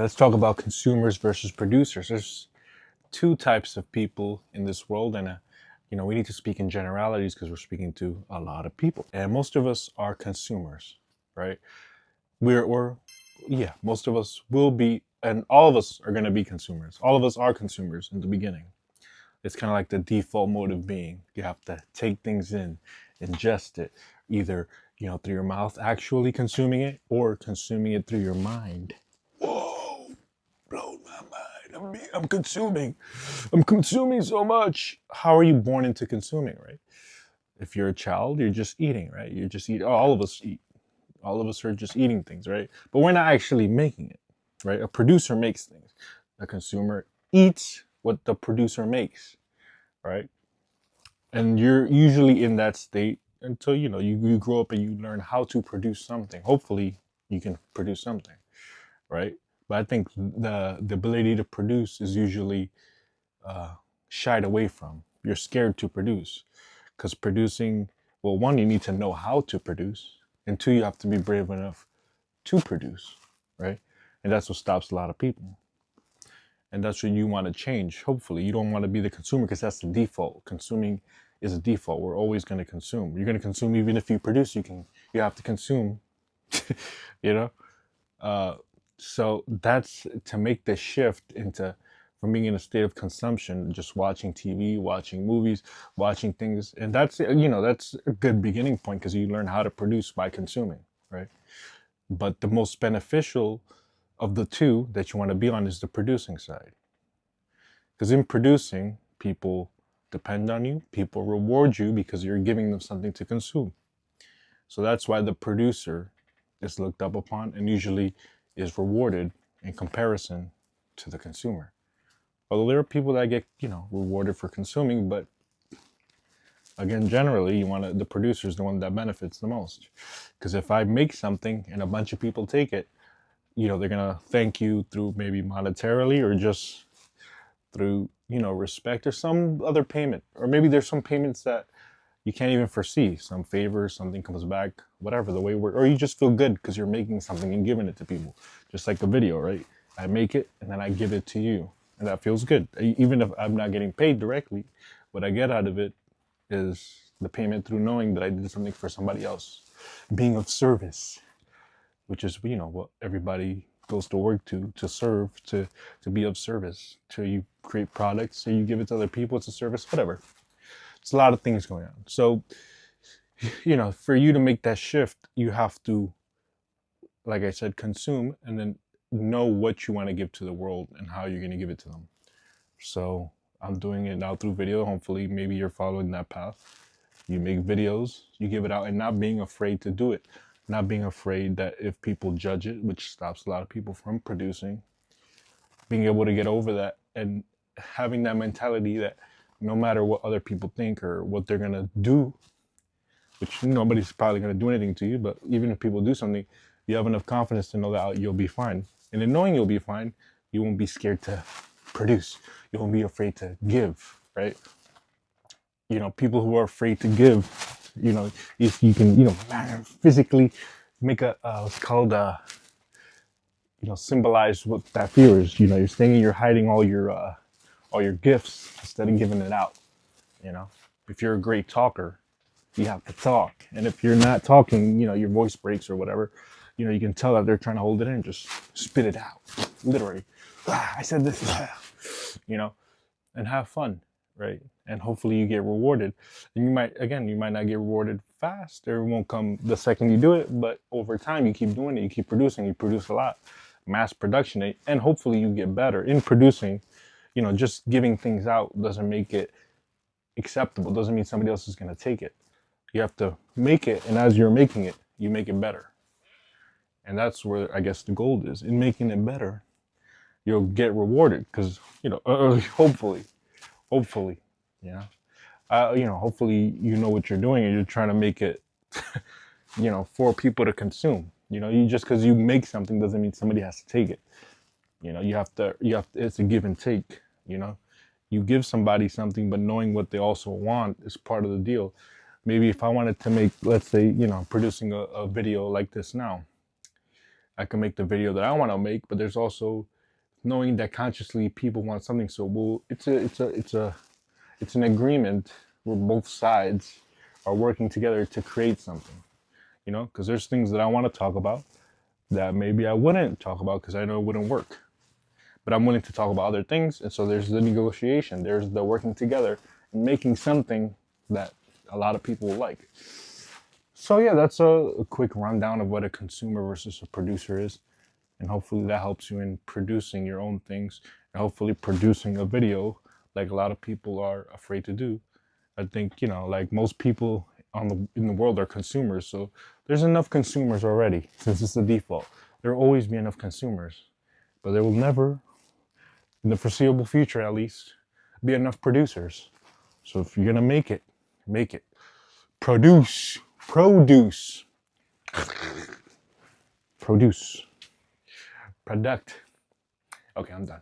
Let's talk about consumers versus producers. There's two types of people in this world, and we need to speak in generalities because we're speaking to a lot of people, and most of us are consumers, right? We're yeah, most of us will be, and all of us are going to be consumers. All of us are consumers in the beginning. It's kind of like the default mode of being. You have to take things in, ingest it, either through your mouth, actually consuming it, or consuming it through your mind. Whoa, blown my mind. I'm consuming. I'm consuming so much. How are you born into consuming, right? If you're a child, you're just eating, right? You just eat. Oh, all of us eat. All of us are just eating things, right? But we're not actually making it, right? A producer makes things. A consumer eats what the producer makes, right? And you're usually in that state until you grow up and you learn how to produce something. Hopefully, you can produce something, right? But I think the ability to produce is usually shied away from. You're scared to produce because producing, well, one, you need to know how to produce, and two, you have to be brave enough to produce, right? And that's what stops a lot of people. And that's what you want to change. Hopefully, you don't want to be the consumer because that's the default. Consuming is a default. We're always going to consume. You're going to consume even if you produce. You have to consume. you know. So that's to make the shift into from being in a state of consumption, just watching TV, watching movies, watching things, and that's a good beginning point because you learn how to produce by consuming, right? But the most beneficial of the two that you want to be on is the producing side. Because in producing, people depend on you, people reward you because you're giving them something to consume. So that's why the producer is looked up upon and usually is rewarded in comparison to the consumer. Although there are people that get, rewarded for consuming, but again, generally, the producer is the one that benefits the most. Because if I make something and a bunch of people take it, they're gonna thank you through maybe monetarily or just through respect or some other payment, or maybe there's some payments that you can't even foresee, some favors, something comes back, whatever the way we're, or you just feel good because you're making something and giving it to people, just like a video, right? I make it and then I give it to you, and that feels good. Even if I'm not getting paid directly, what I get out of it is the payment through knowing that I did something for somebody else, being of service, which is what everybody goes to work to serve, to be of service. To you create products, so you give it to other people. It's a service, whatever. It's a lot of things going on. So for you to make that shift, you have to, like I said, consume and then know what you want to give to the world and how you're going to give it to them. So I'm doing it now through video. Hopefully, maybe you're following that path. You make videos, you give it out, and not being afraid to do it. Not being afraid that if people judge it, which stops a lot of people from producing, being able to get over that and having that mentality that no matter what other people think or what they're going to do, which nobody's probably going to do anything to you, but even if people do something, you have enough confidence to know that you'll be fine. And in knowing you'll be fine, you won't be scared to produce. You won't be afraid to give, right? People who are afraid to give, if you can, physically make what's called symbolize what that fear is. You're saying you're hiding all your gifts instead of giving it out. If you're a great talker, you have to talk, and if you're not talking, your voice breaks or whatever. You can tell that they're trying to hold it in. Just spit it out, literally. I said this, and have fun, right? And hopefully you get rewarded. And you might not get rewarded fast, or it won't come the second you do it, but over time you keep doing it, you keep producing, you produce a lot, mass production, and hopefully you get better in producing. Just giving things out doesn't make it acceptable, doesn't mean somebody else is going to take it. You have to make it, and as you're making it, you make it better. And that's where I guess the goal is. In making it better, you'll get rewarded because, hopefully, hopefully you know what you're doing and you're trying to make it, for people to consume. You just because you make something doesn't mean somebody has to take it. You have to, it's a give and take, you give somebody something, but knowing what they also want is part of the deal. Maybe if I wanted to make, let's say, producing a video like this now, I can make the video that I want to make, but there's also knowing that consciously people want something. So it's an agreement where both sides are working together to create something. You know, because there's things that I want to talk about that maybe I wouldn't talk about because I know it wouldn't work. But I'm willing to talk about other things, and so there's the negotiation, there's the working together and making something that a lot of people will like. So yeah, that's a quick rundown of what a consumer versus a producer is, and hopefully that helps you in producing your own things and hopefully producing a video like a lot of people are afraid to do. I think, you know, like most people in the world are consumers, so there's enough consumers already since it's the default. There will always be enough consumers, but there will never, in the foreseeable future at least, be enough producers. So if you're gonna make it, make it. Produce, produce, produce, product. Okay, I'm done.